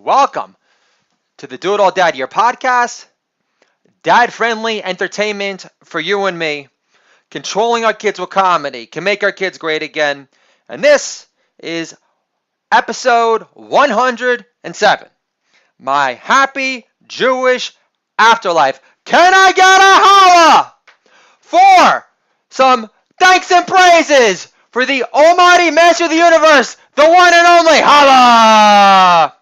Welcome to the Do It All Dad Year podcast. Dad-friendly entertainment for you and me. Controlling our kids with comedy can make our kids great again. And this is episode 107. My happy Jewish afterlife. Can I get a holla for some thanks and praises for the almighty master of the universe, the one and only holla?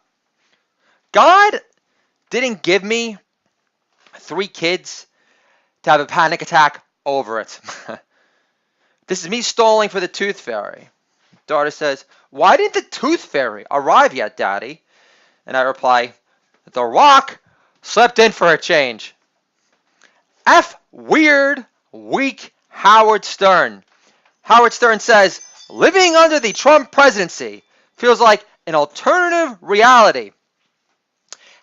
God didn't give me 3 kids to have a panic attack over it. This is me stalling for the tooth fairy. Daughter says, "Why didn't the tooth fairy arrive yet, Daddy?" And I reply, "The Rock slept in for a change." F weird, weak Howard Stern. Howard Stern says, living under the Trump presidency feels like an alternative reality.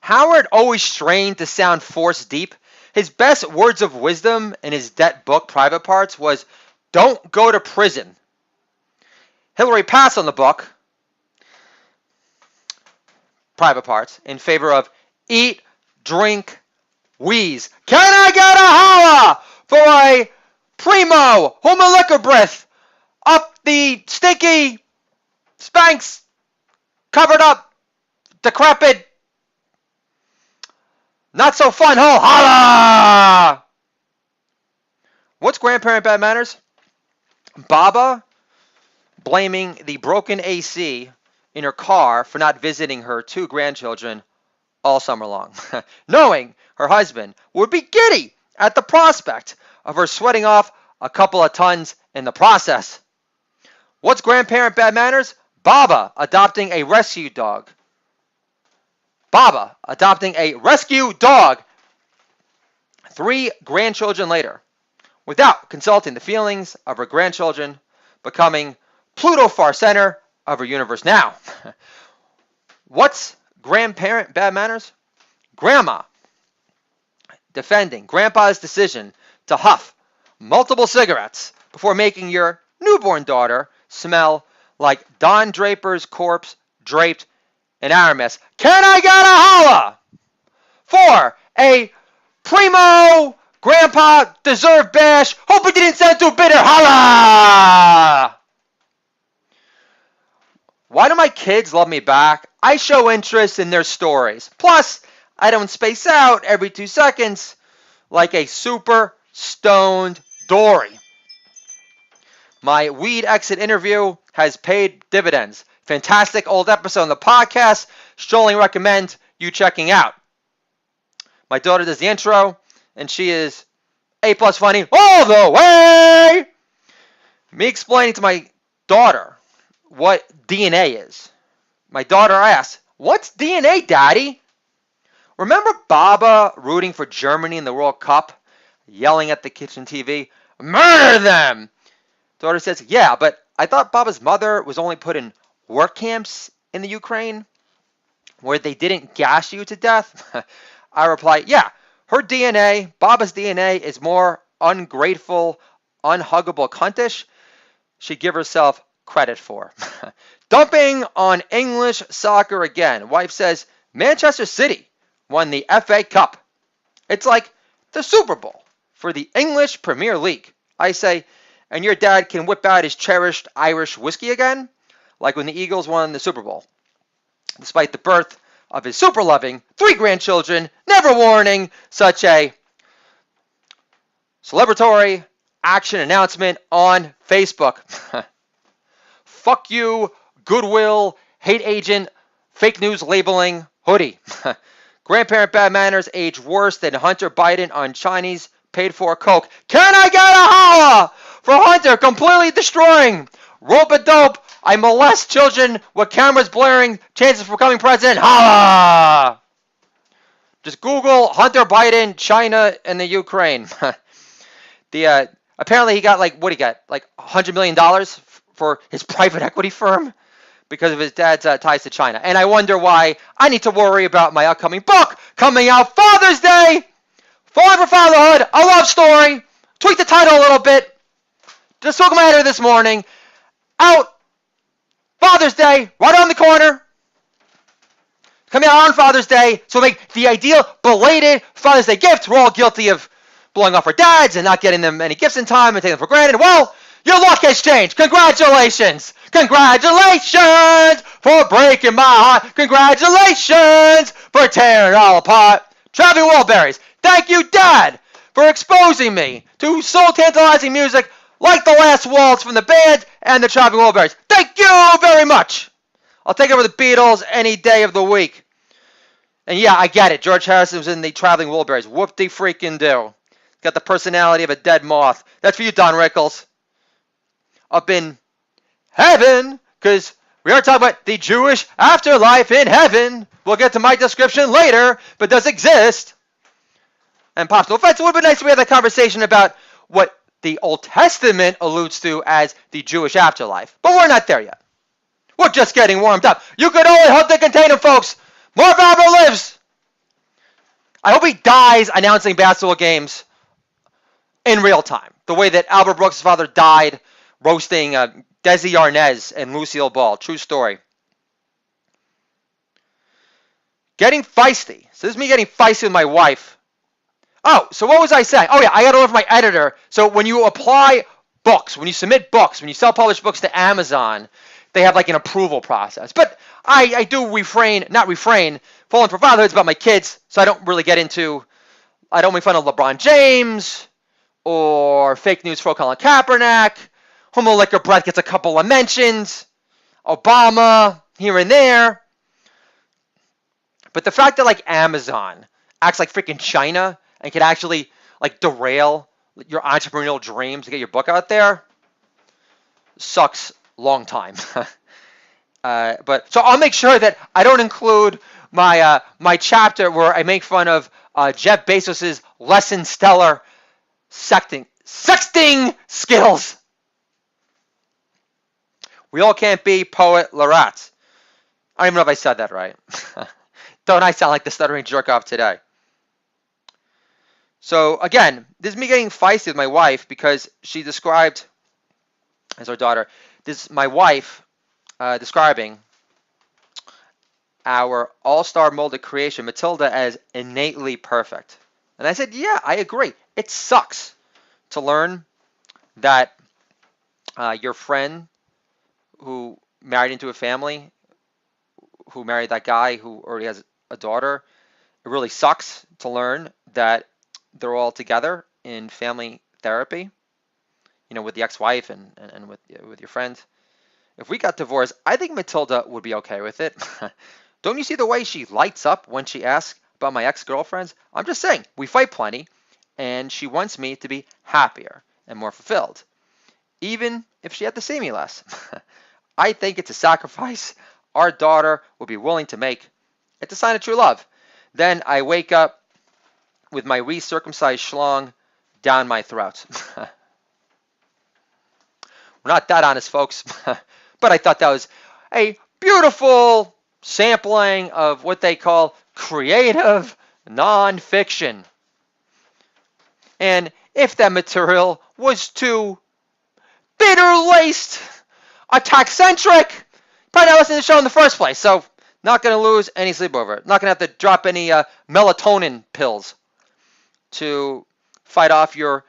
Howard always strained to sound force deep. His best words of wisdom in his debt book, Private Parts, was, "Don't go to prison." Hillary passed on the book, Private Parts, in favor of eat, drink, wheeze. Can I get a holla for a primo huma liquor breath up the stinky, Spanx, covered up, decrepit, not so fun hole. Holla! What's grandparent bad manners? Baba blaming the broken AC in her car for not visiting her 2 grandchildren all summer long, knowing her husband would be giddy at the prospect of her sweating off a couple of tons in the process. What's grandparent bad manners? Baba adopting a rescue dog. Baba adopting a rescue dog 3 grandchildren later, without consulting the feelings of her grandchildren, becoming Pluto far center of her universe now. What's grandparent bad manners? Grandma defending grandpa's decision to huff multiple cigarettes before making your newborn daughter smell like Don Draper's corpse draped in Aramis. Can I get a holla for a primo grandpa deserved bash? Hope it didn't sound too bitter. Holla! Why do my kids love me back? I show interest in their stories. Plus, I don't space out every 2 seconds like a super stoned Dory. My weed exit interview has paid dividends. Fantastic old episode on the podcast. Strongly recommend you checking out. My daughter does the intro, and she is A+ funny all the way. Me explaining to my daughter what DNA is. My daughter asks, "What's DNA, Daddy?" Remember Baba rooting for Germany in the World Cup, yelling at the kitchen TV, "Murder them!" Daughter says, "Yeah, but I thought Baba's mother was only put in work camps in the Ukraine where they didn't gas you to death." I reply, "Yeah, her DNA, Baba's DNA, is more ungrateful, unhuggable cuntish she'd give herself credit for." Dumping on English soccer again. Wife says, Manchester City won the FA Cup. It's like the Super Bowl for the English Premier League. I say, and your dad can whip out his cherished Irish whiskey again? Like when the Eagles won the Super Bowl. Despite the birth of his super-loving 3 grandchildren, never warning such a celebratory action announcement on Facebook. Fuck you, Goodwill, hate agent, fake news labeling, hoodie. Grandparent bad manners age worse than Hunter Biden on Chinese paid-for coke. Can I get a holla for Hunter completely destroying rope-a-dope? I molest children with cameras blaring, chances for becoming president. Holla! Just Google Hunter Biden, China, and the Ukraine. Apparently he got like $100 million for his private equity firm because of his dad's ties to China. And I wonder why I need to worry about my upcoming book coming out Father's Day. Falling for Fatherhood, a love story. Tweak the title a little bit. Just spoke my editor this morning. Out Father's Day, right on the corner. coming out on Father's Day, so make the ideal belated Father's Day gift. We're all guilty of blowing off our dads and not getting them any gifts in time and taking them for granted. Well, your luck has changed. Congratulations. Congratulations for breaking my heart. Congratulations for tearing it all apart. Traveling Wilburys. Thank you, Dad, for exposing me to soul-tantalizing music like the last waltz from the band and the Traveling Wilburys. Thank you very much. I'll take over the Beatles any day of the week. And yeah, I get it. George Harrison was in the Traveling Wilburys. Whoop-de-freaking-do. Got the personality of a dead moth. That's for you, Don Rickles. Up in heaven, because we are talking about the Jewish afterlife in heaven. We'll get to my description later, but does exist. And Pops, no offense, it would have been nice if we had that conversation about what the Old Testament alludes to as the Jewish afterlife. But we're not there yet. We're just getting warmed up. You could only hope to contain him, folks. Marv Albert lives. I hope he dies announcing basketball games in real time. The way that Albert Brooks' father died roasting Desi Arnaz and Lucille Ball. True story. Getting feisty. So this is me getting feisty with my wife. Oh, so what was I saying? Oh, yeah, I got to learn from my editor. So when you apply books, when you submit books, when you self-publish books to Amazon, they have like an approval process. But I do falling for fatherhood is about my kids, so I don't really get into, I don't make fun of LeBron James or fake news for Colin Kaepernick. Homo Liquor Breath gets a couple of mentions. Obama, here and there. But the fact that like Amazon acts like freaking China and can actually like derail your entrepreneurial dreams to get your book out there sucks long time. But so I'll make sure that I don't include my my chapter where I make fun of Jeff Bezos's less than stellar sexting skills. We all can't be poet laureates. I don't even know if I said that right. Don't I sound like the stuttering jerk-off today? So, again, this is me getting feisty with my wife because she described, as our daughter, this my wife describing our all-star molded creation, Matilda, as innately perfect. And I said, yeah, I agree. It sucks to learn that your friend who married into a family, who married that guy who already has a daughter, it really sucks to learn that they're all together in family therapy, you know, with the ex-wife and with your friend. If we got divorced, I think Matilda would be okay with it. Don't you see the way she lights up when she asks about my ex-girlfriends? I'm just saying, we fight plenty, and she wants me to be happier and more fulfilled, even if she had to see me less. I think it's a sacrifice our daughter would be willing to make. It's a sign of true love. Then I wake up with my recircumcised schlong down my throat. We're not that honest, folks. But I thought that was a beautiful sampling of what they call creative nonfiction. And if that material was too bitter-laced, attack-centric, probably not listen to the show in the first place. So not going to lose any sleep over it. Not going to have to drop any melatonin pills to fight off your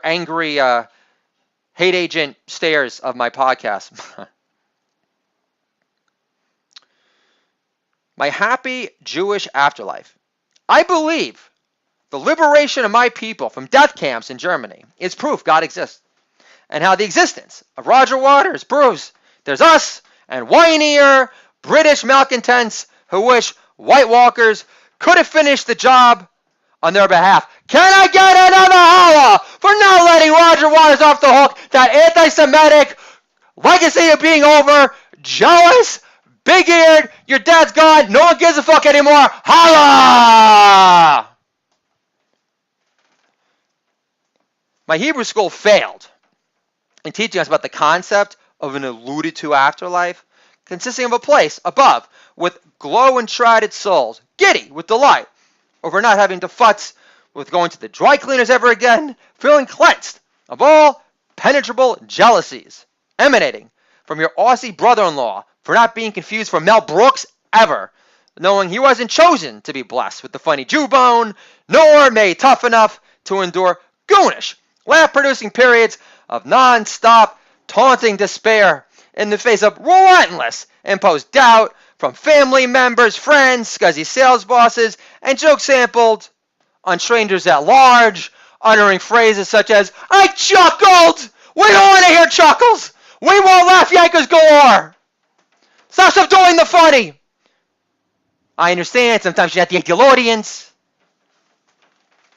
angry hate agent stares of my podcast. My happy Jewish afterlife. I believe the liberation of my people from death camps in Germany is proof God exists, and how the existence of Roger Waters proves there's us and whinier British malcontents who wish White Walkers could have finished the job on their behalf. Can I get another holla for not letting Roger Waters off the hook? That anti-Semitic legacy of being over, jealous, big-eared, your dad's gone, no one gives a fuck anymore. Holla! My Hebrew school failed in teaching us about the concept of an alluded to afterlife, consisting of a place above with glow-enshrouded souls, giddy with delight over not having to futz with going to the dry cleaners ever again, feeling cleansed of all penetrable jealousies emanating from your Aussie brother-in-law for not being confused for Mel Brooks ever. knowing he wasn't chosen to be blessed with the funny Jew bone, nor made tough enough to endure goonish, laugh-producing periods of non-stop taunting despair in the face of relentless imposed doubt from family members, friends, scuzzy sales bosses, and jokes sampled on strangers at large, uttering phrases such as, "I chuckled! We don't want to hear chuckles! We want laugh yankers galore! Stop subduing the funny!" I understand sometimes you have the ideal audience.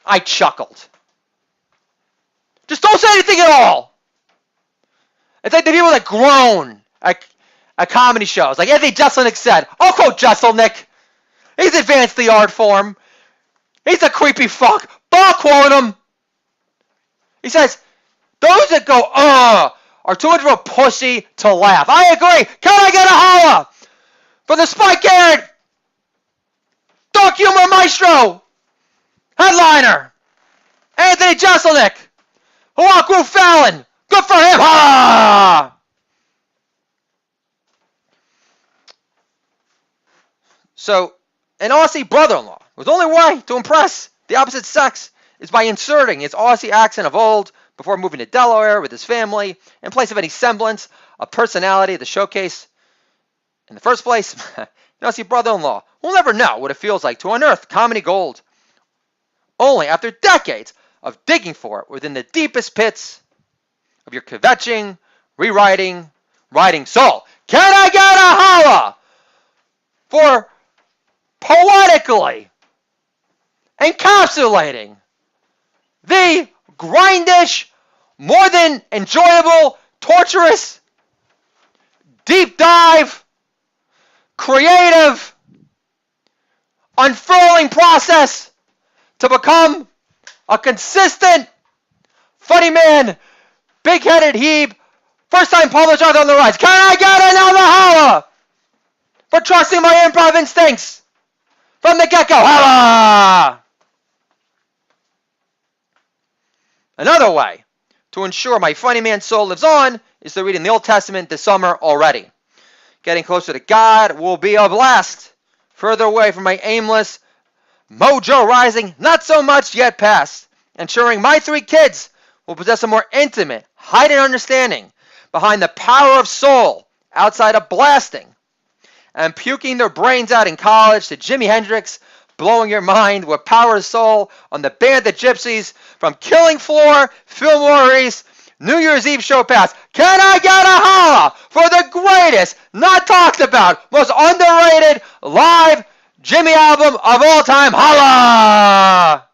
I chuckled. Just don't say anything at all. It's like the people that groan at comedy shows. Like Anthony Jeselnik said. I'll quote Jeselnik. He's advanced the art form. He's a creepy fuck. But I'll quote him. He says, those that go, are too much of a pussy to laugh. I agree. Can I get a holla for the spike-haired dark humor maestro, headliner, Anthony Jeselnik, who outgrew Fallon? Good for him. Holla! So, an Aussie brother-in-law, whose only way to impress the opposite sex is by inserting his Aussie accent of old before moving to Delaware with his family in place of any semblance of personality to showcase in the first place. An Aussie brother-in-law will never know what it feels like to unearth comedy gold. Only after decades of digging for it within the deepest pits of your kvetching, rewriting, writing soul. Can I get a holla for poetically encapsulating the grindish, more than enjoyable, torturous, deep dive, creative, unfurling process to become a consistent, funny man, big-headed Hebe, first-time published author on the rise. Can I get another holla for trusting my improv instincts from the get-go? Holla! Another way to ensure my funny man soul lives on is to read in the Old Testament this summer already. Getting closer to God will be a blast. Further away from my aimless, mojo rising, not so much yet past. Ensuring my 3 kids will possess a more intimate, heightened understanding behind the power of soul outside of blasting and puking their brains out in college to Jimi Hendrix, blowing your mind with Power of Soul on the Band of Gypsies from Killing Floor, Fillmore East, New Year's Eve show pass. Can I get a holla for the greatest, not talked about, most underrated live Jimmy album of all time? Holla!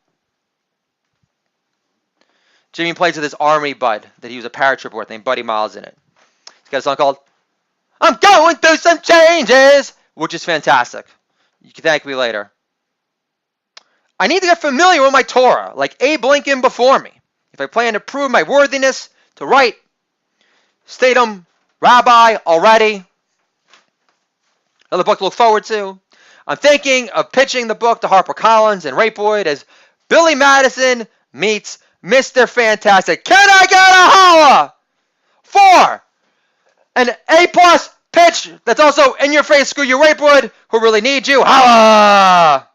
Jimmy plays with his army bud that he was a paratrooper with named Buddy Miles in it. He's got a song called I'm Going Through Some Changes, which is fantastic. You can thank me later. I need to get familiar with my Torah, like Abe Lincoln before me, if I plan to prove my worthiness to write Statham Rabbi already. Another book to look forward to. I'm thinking of pitching the book to HarperCollins and Ray Boyd as Billy Madison meets Mr. Fantastic. Can I get a holla for an A-plus pitch that's also in your face? Screw you, Ray Boyd, who really needs you. Holla!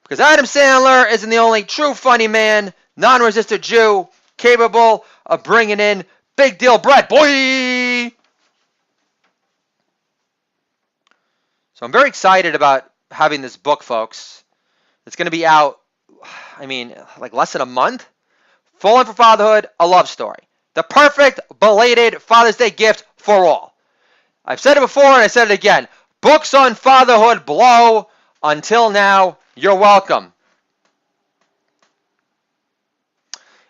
Because Adam Sandler isn't the only true funny man, non-resistant Jew, capable of bringing in big deal bread, boy! So I'm very excited about having this book, folks. It's going to be out, like less than a month. Falling for Fatherhood, a love story. The perfect belated Father's Day gift for all. I've said it before and I said it again. Books on fatherhood blow. Until now, you're welcome.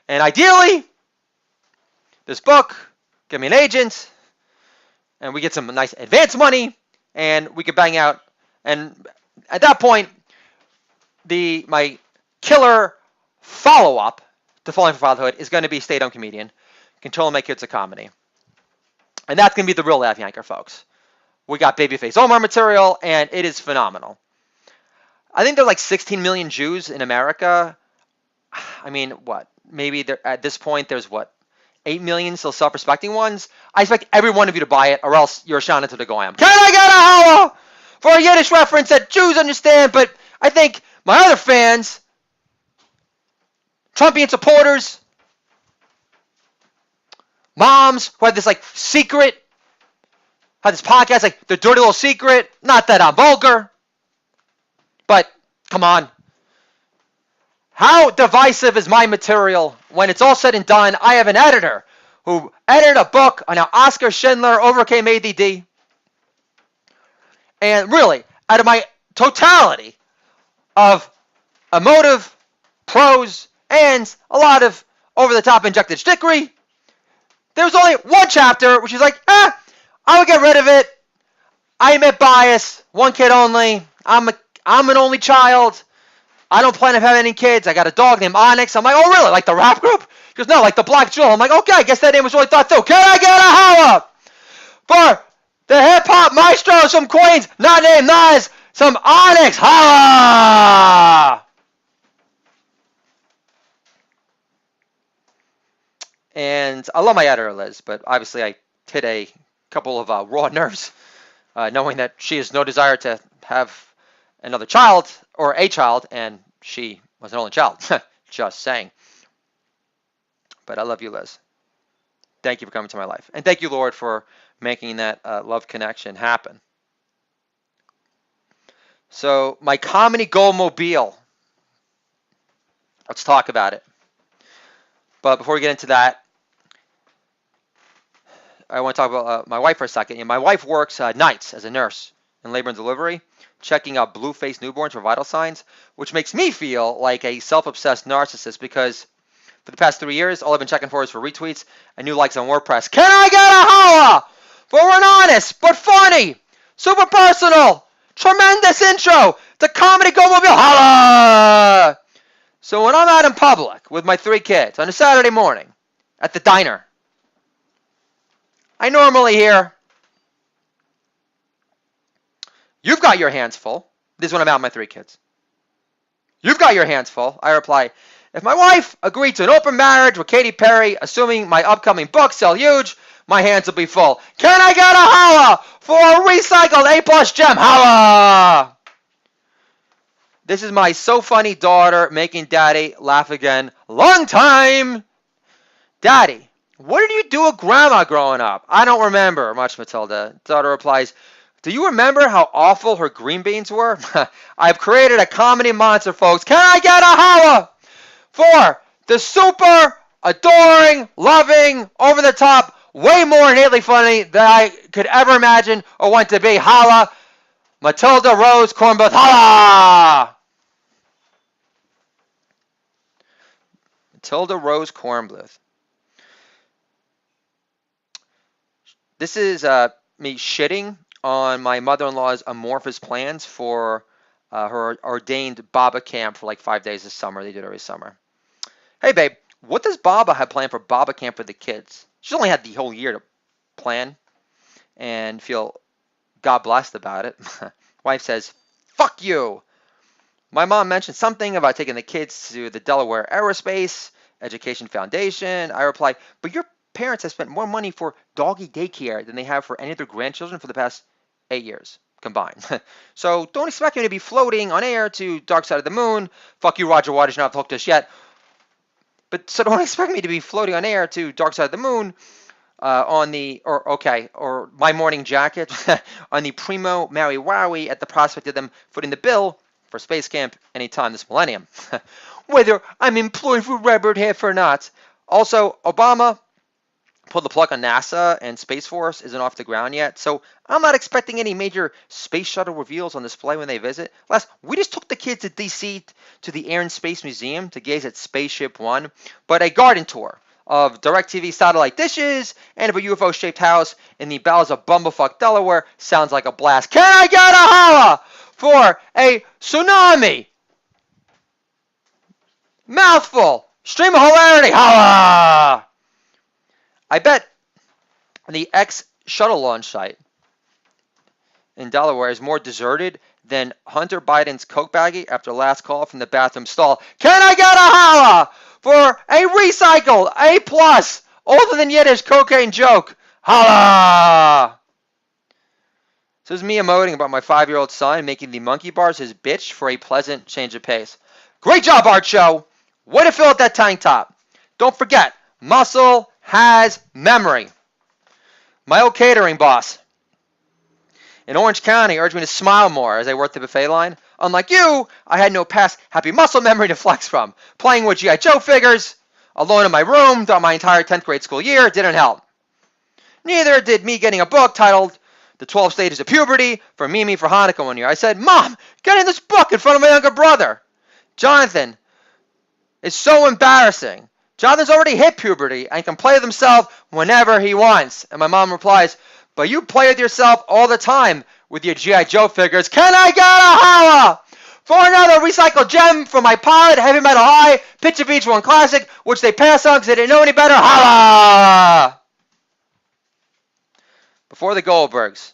And ideally, this book, get me an agent, and we get some nice advance money, and we could bang out. And at that point, my killer follow-up to Falling for Fatherhood is going to be Stay-At-Home Comedian, Controlling My Kids a Comedy. And that's going to be the real Laugh Yanker, folks. We got Babyface Omar material, and it is phenomenal. I think there's like 16 million Jews in America. Maybe at this point there's 8 million still self-respecting ones. I expect every one of you to buy it, or else you're a Shana to the Goyim. Can I get a holla for a Yiddish reference that Jews understand, but I think my other fans, Trumpian supporters, moms who have this like secret, have this podcast, like the dirty little secret. Not that I'm vulgar, but come on. How divisive is my material when it's all said and done? I have an editor who edited a book on how Oskar Schindler overcame ADD. And really, out of my totality of emotive, prose, and a lot of over-the-top injected stickery, there was only one chapter which is like, I would get rid of it. I admit bias. One kid only. I'm an only child. I don't plan on having any kids. I got a dog named Onyx. I'm like, oh, really? Like the rap group? He goes, no, like the Black Jewel. I'm like, okay, I guess that name was really thought through. Can I get a holla for the hip-hop maestros from Queens, not named Nas, some Onyx? Holla! And I love my editor, Liz, but obviously I hit a couple of raw nerves, knowing that she has no desire to have another child, or a child, and she was an only child. Just saying. But I love you, Liz. Thank you for coming to my life. And thank you, Lord, for making that love connection happen. So, my comedy goal mobile. Let's talk about it. But before we get into that, I want to talk about my wife for a second. My wife works nights as a nurse in labor and delivery, checking out blue-faced newborns for vital signs, which makes me feel like a self-obsessed narcissist because for the past 3 years, all I've been checking for is for retweets and new likes on WordPress. Can I get a holla for an honest but funny, super personal, tremendous intro to Comedy Go Mobile? Holla! So when I'm out in public with my 3 kids on a Saturday morning at the diner, I normally hear, "You've got your hands full." This is when I'm out with my 3 kids. "You've got your hands full." I reply, "If my wife agreed to an open marriage with Katy Perry, assuming my upcoming books sell huge, my hands will be full. Can I get a holla for a recycled A+ gem? Holla!" This is my so funny daughter making Daddy laugh again. Long time. "Daddy, what did you do with Grandma growing up?" "I don't remember much, Matilda." Daughter replies, "Do you remember how awful her green beans were?" I've created a comedy monster, folks. Can I get a holla for the super adoring, loving, over-the-top, way more innately funny than I could ever imagine or want to be? Holla, Matilda Rose Cornbluth. Holla! Matilda Rose Cornbluth. This is me shitting on my mother-in-law's amorphous plans for her ordained Baba camp for like 5 days this summer. They do it every summer. Hey, babe, what does Baba have planned for Baba camp for the kids? She's only had the whole year to plan and feel God blessed about it. Wife says, "Fuck you." My mom mentioned something about taking the kids to the Delaware Aerospace Education Foundation. I reply, "But your parents have spent more money for doggy daycare than they have for any of their grandchildren for the past 8 years combined. So don't expect me to be floating on air to Dark Side of the Moon. Fuck you, Roger Waters, you don't have to hook this yet. But so don't expect me to be floating on air to Dark Side of the Moon or My Morning Jacket on the Primo Maui Wowie at the prospect of them footing the bill for space camp anytime this millennium. Whether I'm employed for Robert Half or not. Also, Obama pulled the plug on NASA and Space Force isn't off the ground yet, so I'm not expecting any major space shuttle reveals on display when they visit. Last, we just took the kids to D.C. to the Air and Space Museum to gaze at Spaceship One, but a garden tour of DirecTV satellite dishes and of a UFO-shaped house in the bowels of Bumblefuck, Delaware sounds like a blast. Can I get a holla for a tsunami? Mouthful. Stream of hilarity. Holla! I bet the ex-shuttle launch site in Delaware is more deserted than Hunter Biden's Coke baggie after last call from the bathroom stall. Can I get a holla for a recycled A+, older than Yiddish cocaine joke? Holla! So this is me emoting about my 5-year-old son making the monkey bars his bitch for a pleasant change of pace. Great job, Art Show! Way to fill out that tank top. Don't forget, muscle has memory. My old catering boss in Orange County urged me to smile more as I worked the buffet line. Unlike you, I had no past happy muscle memory to flex from. Playing with G.I. Joe figures, alone in my room throughout my entire 10th grade school year didn't help. Neither did me getting a book titled The 12 Stages of Puberty for Mimi for Hanukkah one year. I said, Mom, get in this book in front of my younger brother. Jonathan, it's so embarrassing. Jonathan's already hit puberty and can play with himself whenever he wants. And my mom replies, but you play with yourself all the time with your G.I. Joe figures. Can I get a holla for another recycled gem from my pilot, Heavy Metal High, Picture Beach 1 Classic, which they passed on because they didn't know any better? Holla! Before the Goldbergs,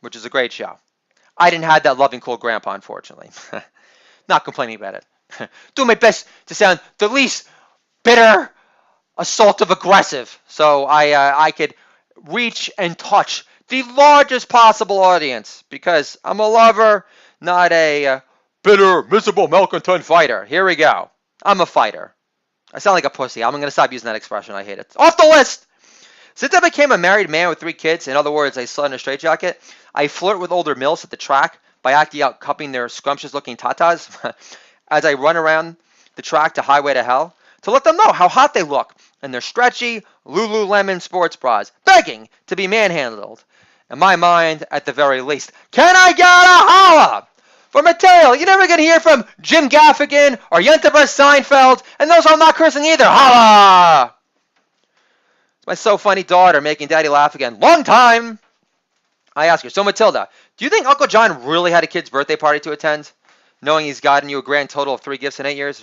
which is a great show, I didn't have that loving, cool grandpa, unfortunately. Not complaining about it. Do my best to sound the least bitter, assaultive, aggressive, so I could reach and touch the largest possible audience, because I'm a lover, not a bitter, miserable, malcontent fighter. Here we go. I'm a fighter. I sound like a pussy. I'm going to stop using that expression. I hate it. Off the list! Since I became a married man with 3 kids, in other words, a son in a straitjacket, I flirt with older milfs at the track by acting out cupping their scrumptious-looking tatas as I run around the track to Highway to Hell to let them know how hot they look in their stretchy Lululemon sports bras, begging to be manhandled. In my mind, at the very least, can I get a holla? For Mateo, you're never going to hear from Jim Gaffigan or Yenteba Seinfeld, and those I'm not cursing either. Holla! It's my so funny daughter making Daddy laugh again. Long time! I ask her, so Matilda, do you think Uncle John really had a kid's birthday party to attend, knowing he's gotten you a grand total of 3 gifts in 8 years?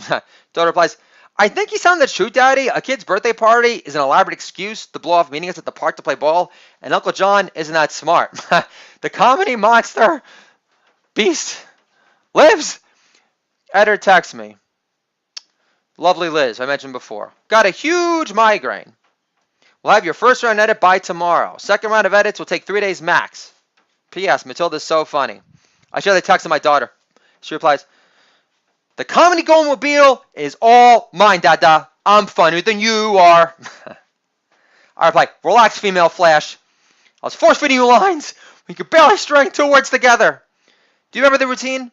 Daughter replies, I think he's telling the truth, Daddy. A kid's birthday party is an elaborate excuse to blow off meetings at the park to play ball, and Uncle John isn't that smart. The comedy monster beast lives. Editor texts me. Lovely Liz, I mentioned before. Got a huge migraine. We'll have your first round edit by tomorrow. Second round of edits will take 3 days max. P.S. Matilda's so funny. I share the text to my daughter. She replies, the comedy goldmobile is all mine, Dada. I'm funnier than you are. I reply, relax, female Flash. I was force-feeding you lines. We could barely string 2 words together. Do you remember the routine?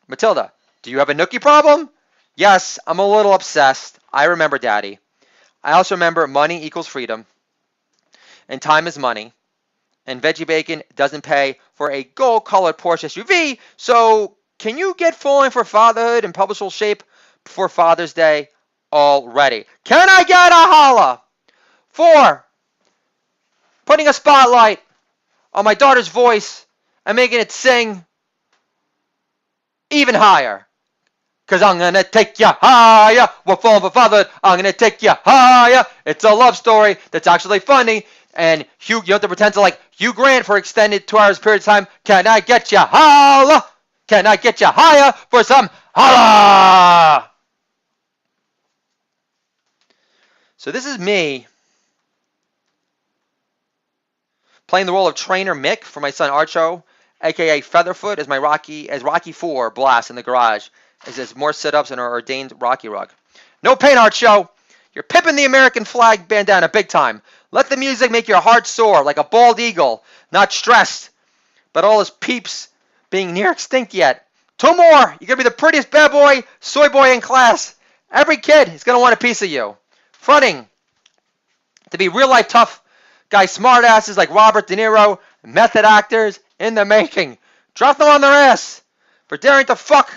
Matilda, do you have a nookie problem? Yes, I'm a little obsessed. I remember, Daddy. I also remember money equals freedom, and time is money, and veggie bacon doesn't pay for a gold-colored Porsche SUV, so can you get falling for fatherhood in publishable shape before Father's Day already? Can I get a holla? 4, putting a spotlight on my daughter's voice and making it sing even higher. Because I'm going to take you higher. We're falling for fatherhood. I'm going to take you higher. It's a love story that's actually funny. And Hugh, you don't have to pretend to like Hugh Grant for extended 2 hours period of time. Can I get you holla? Can I get you higher for some holla? So this is me playing the role of trainer Mick for my son Archo, a.k.a. Featherfoot, as Rocky IV blasts in the garage. It says more sit-ups and our ordained Rocky rug. No pain, Art Show. You're pipping the American flag bandana big time. Let the music make your heart soar like a bald eagle, not stressed, but all his peeps being near extinct yet. 2 more. You're going to be the prettiest bad boy, soy boy in class. Every kid is going to want a piece of you. Fronting to be real-life tough guy smartasses like Robert De Niro, method actors in the making. Drop them on their ass for daring to fuck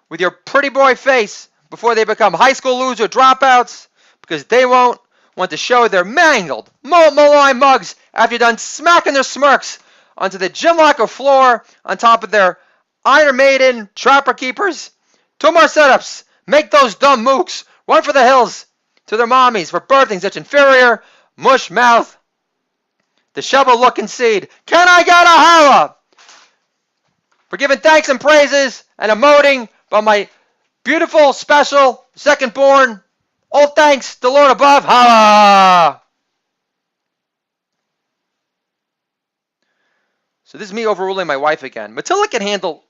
with your pretty boy face before they become high school loser dropouts, because they won't want to show their mangled, malign mugs after you're done smacking their smirks onto the gym locker floor on top of their Iron Maiden trapper keepers. 2 more setups. Make those dumb mooks run for the hills to their mommies for birthing such inferior, mush mouth, disheveled looking seed. Can I get a holla? For giving thanks and praises and emoting by my beautiful, special, second-born, all thanks to Lord above. Holla! So this is me overruling my wife again. Matilda can handle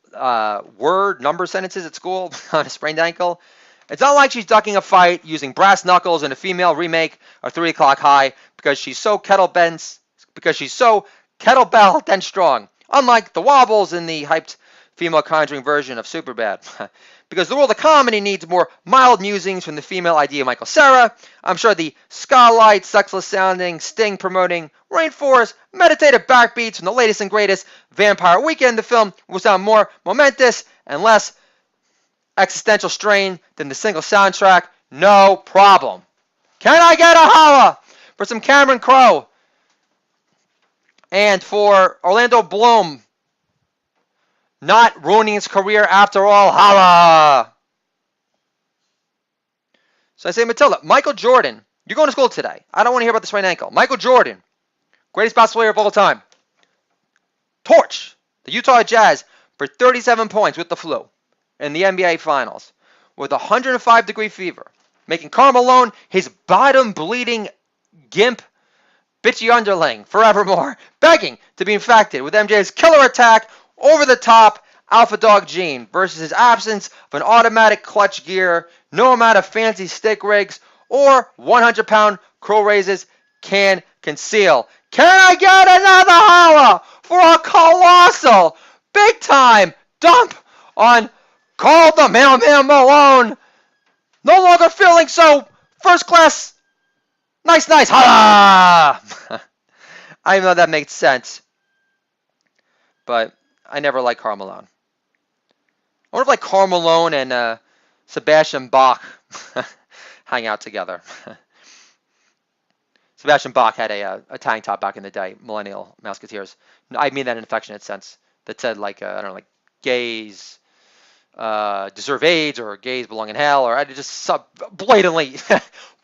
word number sentences at school on a sprained ankle. It's not like she's ducking a fight using brass knuckles in a female remake of 3 O'Clock High because she's so kettlebell then strong. Unlike the wobbles in the hyped female conjuring version of Superbad. Because the world of comedy needs more mild musings from the female idea of Michael Cera, I'm sure the ska-light, sexless sounding, sting promoting, rainforest, meditative backbeats from the latest and greatest Vampire Weekend, the film will sound more momentous and less existential strain than the single soundtrack. No problem. Can I get a holla for some Cameron Crowe? And for Orlando Bloom, not ruining his career after all. Holla! So I say, Matilda, Michael Jordan, you're going to school today. I don't want to hear about the sprained ankle. Michael Jordan, greatest basketball player of all time. Torch the Utah Jazz for 37 points with the flu in the NBA Finals with 105-degree fever, making Karl Malone his bottom-bleeding gimp bitchy underling forevermore, begging to be infected with MJ's killer attack over the top alpha dog gene versus his absence of an automatic clutch gear, no amount of fancy stick rigs or 100-pound crow raises can conceal. Can I get another holla for a colossal, big-time dump on Karl the Mailman Malone? No longer feeling so first-class, nice, holla! I know that makes sense, but I never liked Karl Malone. I wonder if like Karl Malone and Sebastian Bach hang out together. Sebastian Bach had a tank top back in the day, Millennial Musketeers. I mean that in an affectionate sense. That said like, I don't know, like gays deserve AIDS or gays belong in hell, or I just blatantly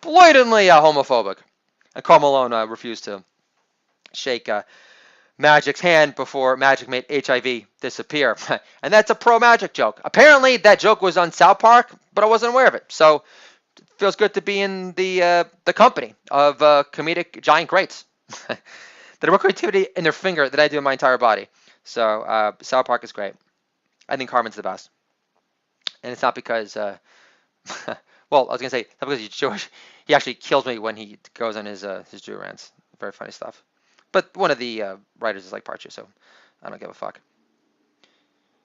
homophobic. And Karl Malone refused to shake Magic's hand before Magic made HIV disappear. And that's a pro-Magic joke. Apparently, that joke was on South Park, but I wasn't aware of it. So it feels good to be in the company of comedic giant greats that have more creativity in their finger than I do in my entire body. So South Park is great. I think Carmen's the best. And it's not because, well, I was going to say, it's not because he's Jewish. He actually kills me when he goes on his Jew rants. Very funny stuff. But one of the writers is like Parchu, so I don't give a fuck.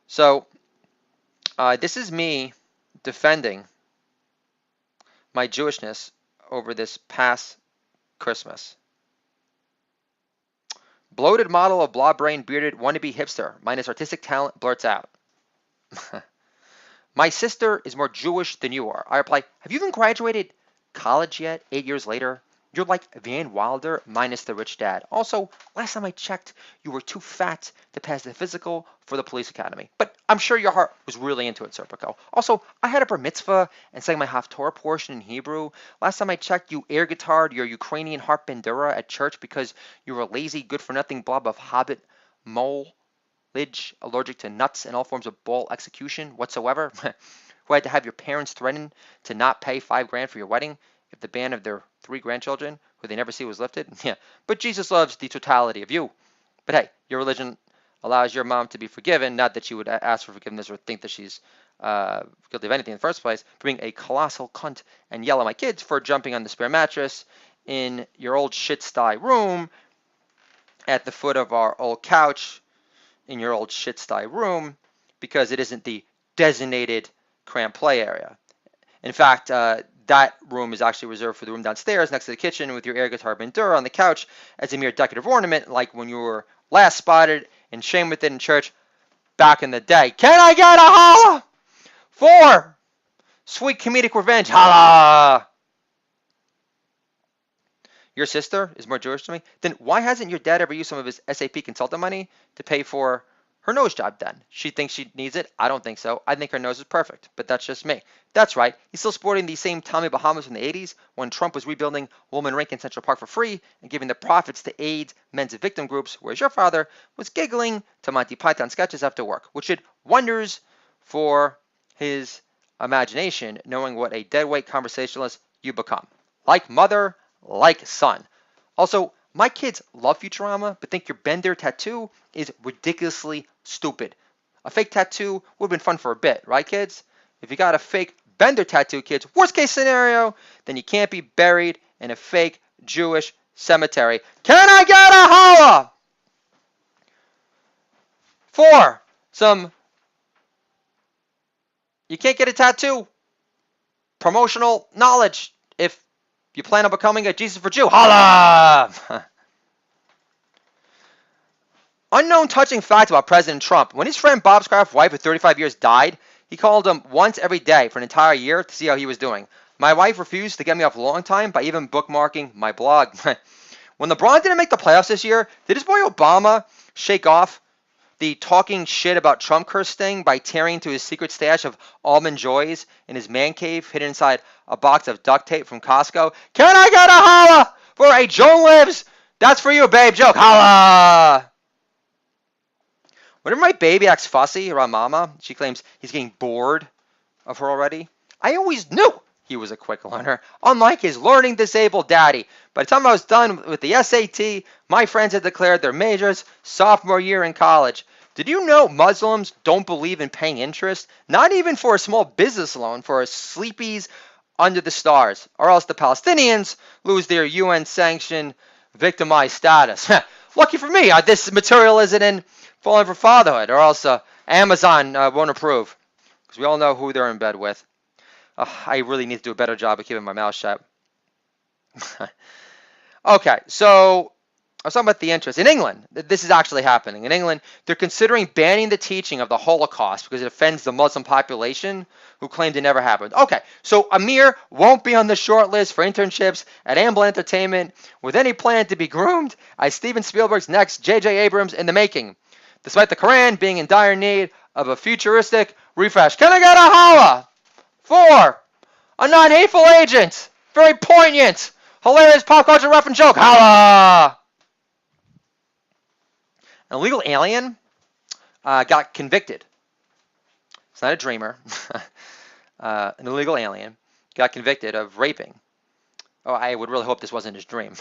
So this is me defending my Jewishness over this past Christmas. Bloated model of blob-brained, bearded, wannabe hipster, minus artistic talent, blurts out. My sister is more Jewish than you are. I reply, have you even graduated college yet, 8 years later? You're like Van Wilder minus the rich dad. Also, last time I checked, you were too fat to pass the physical for the police academy. But I'm sure your heart was really into it, Serpico. Also, I had a bar mitzvah and sang my Haftorah portion in Hebrew. Last time I checked, you air guitared your Ukrainian harp bandura at church because you were a lazy, good-for-nothing blob of hobbit mole, allergic to nuts and all forms of ball execution whatsoever, who had to have your parents threaten to not pay $5,000 for your wedding if the ban of their 3 grandchildren, who they never see, was lifted. Yeah, but Jesus loves the totality of you. But hey, your religion allows your mom to be forgiven, not that she would ask for forgiveness or think that she's guilty of anything in the first place, for being a colossal cunt and yell at my kids for jumping on the spare mattress in your old shit-sty room at the foot of our old couch in your old shit-sty room because it isn't the designated cram play area. In fact, that room is actually reserved for the room downstairs next to the kitchen with your air guitar bandura on the couch as a mere decorative ornament, like when you were last spotted and shamed with it in church back in the day. Can I get a holla for sweet comedic revenge? Holla! Your sister is more Jewish to me? Then why hasn't your dad ever used some of his SAP consultant money to pay for her nose job then? She thinks she needs it? I don't think so. I think her nose is perfect, but that's just me. That's right. He's still sporting the same Tommy Bahamas from the 80s when Trump was rebuilding Woolman Rink in Central Park for free and giving the profits to AIDS men's victim groups, whereas your father was giggling to Monty Python sketches after work, which did wonders for his imagination, knowing what a deadweight conversationalist you become. Like mother, like son. Also, My kids love Futurama, but think your Bender tattoo is ridiculously stupid. A fake tattoo would have been fun for a bit, right, kids? If you got a fake Bender tattoo, kids, worst case scenario, then you can't be buried in a fake Jewish cemetery. Can I get a holla? 4. You can't get a tattoo. Promotional knowledge if you plan on becoming a Jesus for Jew. Holla! Unknown touching fact about President Trump. When his friend Bob Scrapp's wife of 35 years died, he called him once every day for an entire year to see how he was doing. My wife refused to get me off a long time by even bookmarking my blog. When LeBron didn't make the playoffs this year, did his boy Obama shake off the talking shit about Trump curse thing by tearing into his secret stash of almond joys in his man cave hidden inside a box of duct tape from Costco? Can I get a holla for a Joan Lives? That's for you, babe joke. Holla! Whenever my baby acts fussy around mama, she claims he's getting bored of her already. I always knew he was a quick learner, unlike his learning disabled daddy. By the time I was done with the SAT, my friends had declared their majors sophomore year in college. Did you know Muslims don't believe in paying interest? Not even for a small business loan for a sleepies under the stars, or else the Palestinians lose their UN-sanctioned victimized status. Lucky for me, this material isn't in Falling for Fatherhood, or else Amazon won't approve, because we all know who they're in bed with. I really need to do a better job of keeping my mouth shut. Okay, so I was talking about the interest. In England, this is actually happening. In England, they're considering banning the teaching of the Holocaust because it offends the Muslim population who claimed it never happened. Okay, so Amir won't be on the short list for internships at Amblin Entertainment with any plan to be groomed as Steven Spielberg's next J.J. Abrams in the making, despite the Quran being in dire need of a futuristic refresh. Can I get a holla? 4. A non-hateful agent. Very poignant. Hilarious pop culture reference joke. Holla! An illegal alien got convicted. It's not a dreamer. An illegal alien got convicted of raping. Oh, I would really hope this wasn't his dream.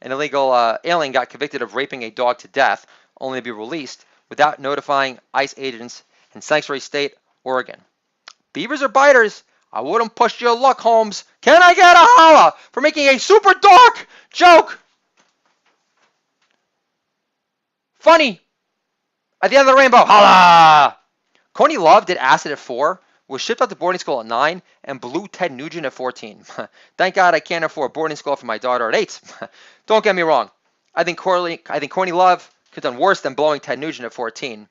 An illegal alien got convicted of raping a dog to death, only to be released without notifying ICE agents in Sanctuary State, Oregon. Beavers or biters? I wouldn't push your luck, Holmes. Can I get a holla for making a super dark joke? Funny. At the end of the rainbow. Holla! Courtney Love did acid at 4, was shipped out to boarding school at 9, and blew Ted Nugent at 14. Thank God I can't afford boarding school for my daughter at 8. Don't get me wrong. I think Courtney Love could have done worse than blowing Ted Nugent at 14.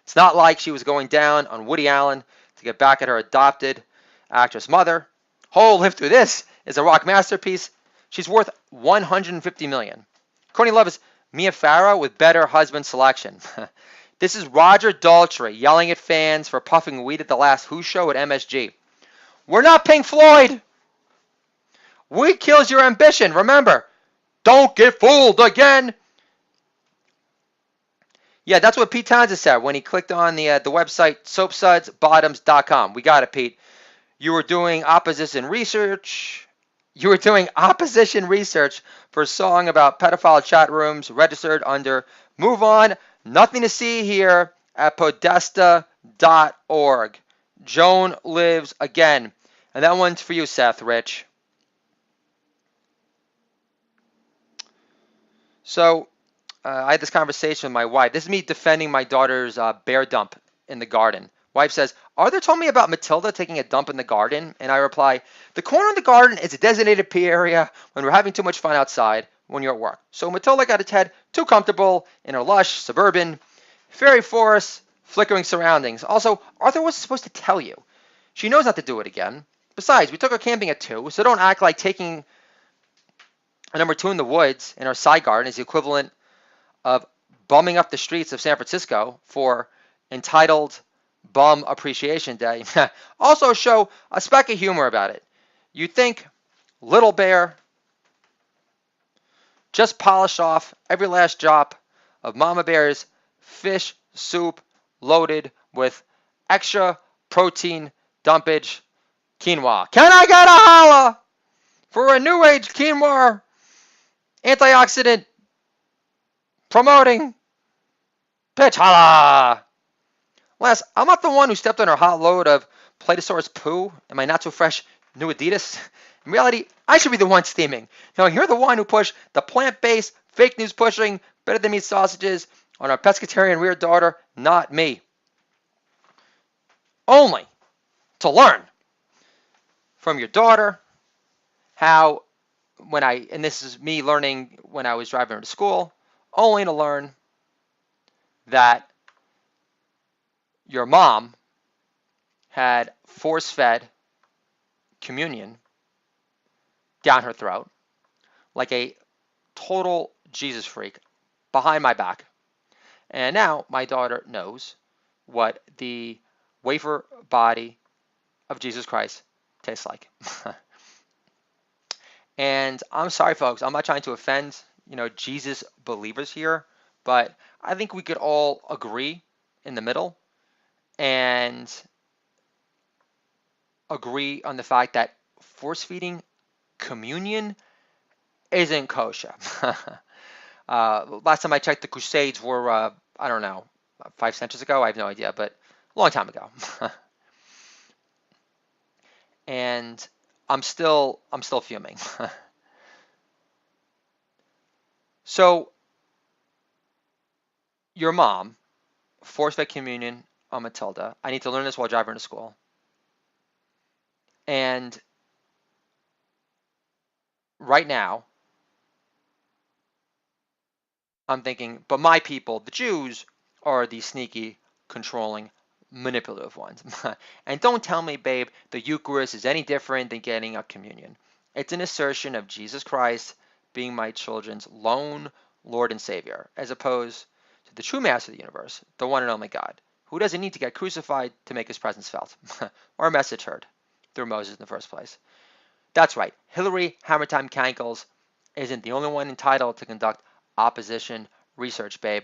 It's not like she was going down on Woody Allen to get back at her adopted actress mother. Oh, Live Through This is a rock masterpiece. She's worth $150 million. Courtney Love is Mia Farrow with better husband selection. This is Roger Daltrey yelling at fans for puffing weed at the last Who show at MSG. We're not Pink Floyd. Weed kills your ambition. Remember, don't get fooled again. Yeah, that's what Pete Townsend said when he clicked on the website soapsudsbottoms.com. We got it, Pete. You were doing opposition research. You were doing opposition research for a song about pedophile chat rooms registered under Move On. Nothing to see here at podesta.org. Joan lives again. And that one's for you, Seth Rich. So, I had this conversation with my wife. This is me defending my daughter's bear dump in the garden. Wife says, Arthur told me about Matilda taking a dump in the garden. And I reply, the corner of the garden is a designated pee area when we're having too much fun outside when you're at work. So Matilda got its head too comfortable in her lush, suburban, fairy forest, flickering surroundings. Also, Arthur wasn't supposed to tell you. She knows not to do it again. Besides, we took her camping at 2, so don't act like taking a number 2 in the woods in our side garden is the equivalent of bumming up the streets of San Francisco for entitled Bum Appreciation Day. Also show a speck of humor about it. You'd think Little Bear just polished off every last drop of Mama Bear's fish soup loaded with extra protein dumpage quinoa. Can I get a holla for a new age quinoa antioxidant promoting pitch. Holla! Last, I'm not the one who stepped on a hot load of Platosaurus poo in my not so fresh new Adidas. In reality, I should be the one steaming. No, you're the one who pushed the plant-based, fake news pushing, better than meat sausages on our pescatarian weird daughter, not me. Only to learn from your daughter how, and this is me learning when I was driving her to school, only to learn that your mom had force-fed communion down her throat like a total Jesus freak behind my back. And now my daughter knows what the wafer body of Jesus Christ tastes like. And I'm sorry, folks, I'm not trying to offend, Jesus believers here, but I think we could all agree in the middle and agree on the fact that force feeding communion isn't kosher. Last time I checked, the Crusades were, I don't know, 5 centuries ago. I have no idea, but a long time ago. And I'm still fuming. So your mom force-fed communion on Matilda. I need to learn this while driving her to school. And right now, I'm thinking, but my people, the Jews, are the sneaky, controlling, manipulative ones. And don't tell me, babe, the Eucharist is any different than getting a communion. It's an assertion of Jesus Christ being my children's lone Lord and Savior, as opposed to the true Master of the universe, the one and only God, who doesn't need to get crucified to make his presence felt, or a message heard through Moses in the first place. That's right, Hillary Hammertime Cankles isn't the only one entitled to conduct opposition research, babe.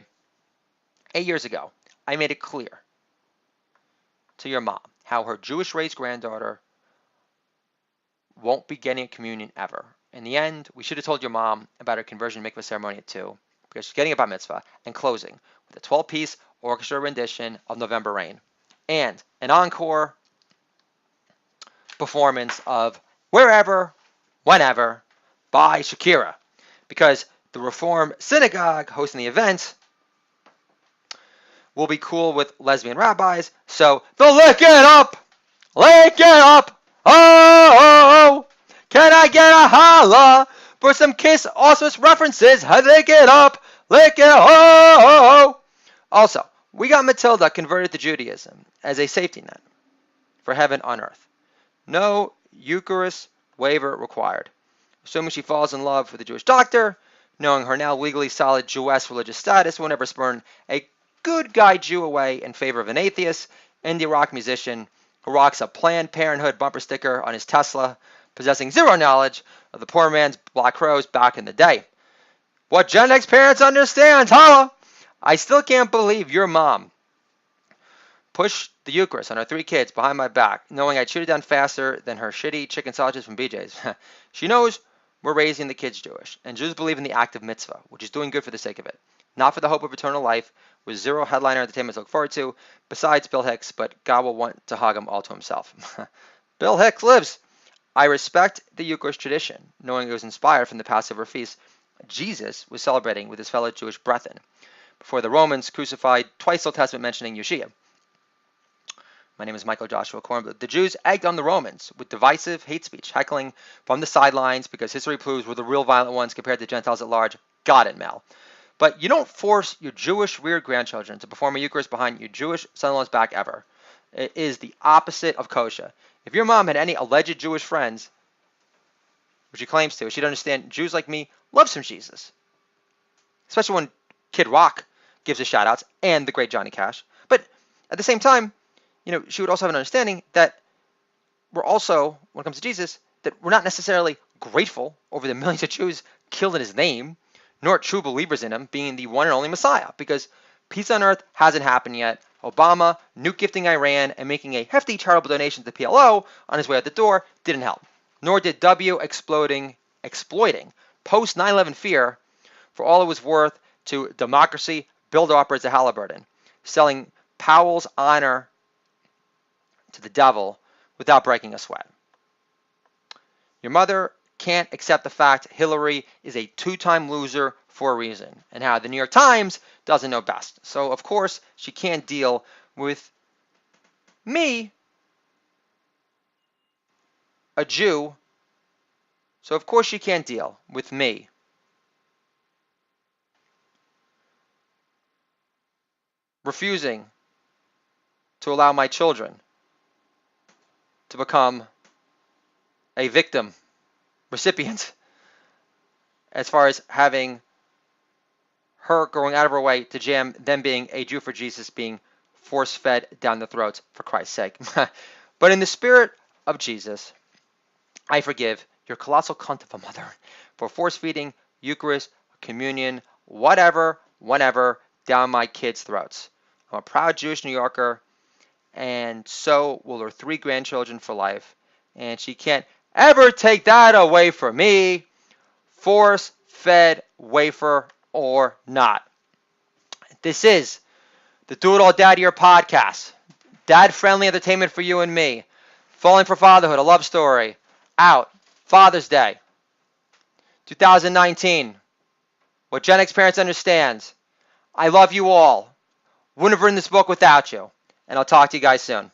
8 years ago, I made it clear to your mom how her Jewish-raised granddaughter won't be getting a communion ever. In the end, we should have told your mom about her conversion mikvah ceremony at 2, because she's getting a bar mitzvah, and closing with a 12-piece orchestra rendition of November Rain, and an encore performance of Wherever, Whenever by Shakira, because the Reform Synagogue hosting the event will be cool with lesbian rabbis, so they'll lick it up, oh, can I get a holla for some Kiss Auschwitz references, lick it up, oh. Also, we got Matilda converted to Judaism as a safety net for heaven on earth. No Eucharist waiver required. Assuming she falls in love with a Jewish doctor, knowing her now legally solid Jewess religious status will never spurn a good guy Jew away in favor of an atheist indie rock musician who rocks a Planned Parenthood bumper sticker on his Tesla, possessing zero knowledge of the poor man's Black Crowes back in the day. What Gen X parents understand, holla! I still can't believe your mom pushed the Eucharist on her 3 kids behind my back, knowing I'd shoot it down faster than her shitty chicken sandwiches from BJ's. She knows we're raising the kids Jewish, and Jews believe in the act of mitzvah, which is doing good for the sake of it, not for the hope of eternal life, with zero headliner entertainment to look forward to, besides Bill Hicks, but God will want to hog him all to himself. Bill Hicks lives. I respect the Eucharist tradition, knowing it was inspired from the Passover feast Jesus was celebrating with his fellow Jewish brethren, before the Romans crucified twice Old Testament mentioning Yeshua. My name is Michael Joshua Kornbluth. The Jews egged on the Romans with divisive hate speech, heckling from the sidelines because history proves we're the real violent ones compared to Gentiles at large. Got it, Mel. But you don't force your Jewish weird grandchildren to perform a Eucharist behind your Jewish son-in-law's back ever. It is the opposite of kosher. If your mom had any alleged Jewish friends, which she claims to, she'd understand Jews like me love some Jesus. Especially when Kid Rock gives us shout-outs and the great Johnny Cash. But at the same time, she would also have an understanding that we're also, when it comes to Jesus, that we're not necessarily grateful over the millions of Jews killed in his name, nor true believers in him being the one and only Messiah, because peace on earth hasn't happened yet. Obama nuke gifting Iran and making a hefty charitable donation to the PLO on his way out the door didn't help, nor did W exploiting post 9/11 fear for all it was worth to democracy build-uppers at Halliburton, selling Powell's honor to the devil without breaking a sweat. Your mother can't accept the fact Hillary is a two-time loser for a reason, and how the New York Times doesn't know best. So, of course, she can't deal with me, a Jew. So, of course, she can't deal with me, refusing to allow my children to become a victim, recipient, as far as having her going out of her way to jam them being a Jew for Jesus being force-fed down the throats for Christ's sake. But in the spirit of Jesus, I forgive your colossal cunt of a mother for force-feeding Eucharist, communion, whatever, whenever, down my kids' throats. I'm a proud Jewish New Yorker, and so will her 3 grandchildren for life. And she can't ever take that away from me, force-fed wafer or not. This is the Do It All Dad Year podcast. Dad-friendly entertainment for you and me. Falling for Fatherhood, a love story. Out. Father's Day. 2019. What Gen X parents understands. I love you all. Wouldn't have written this book without you. And I'll talk to you guys soon.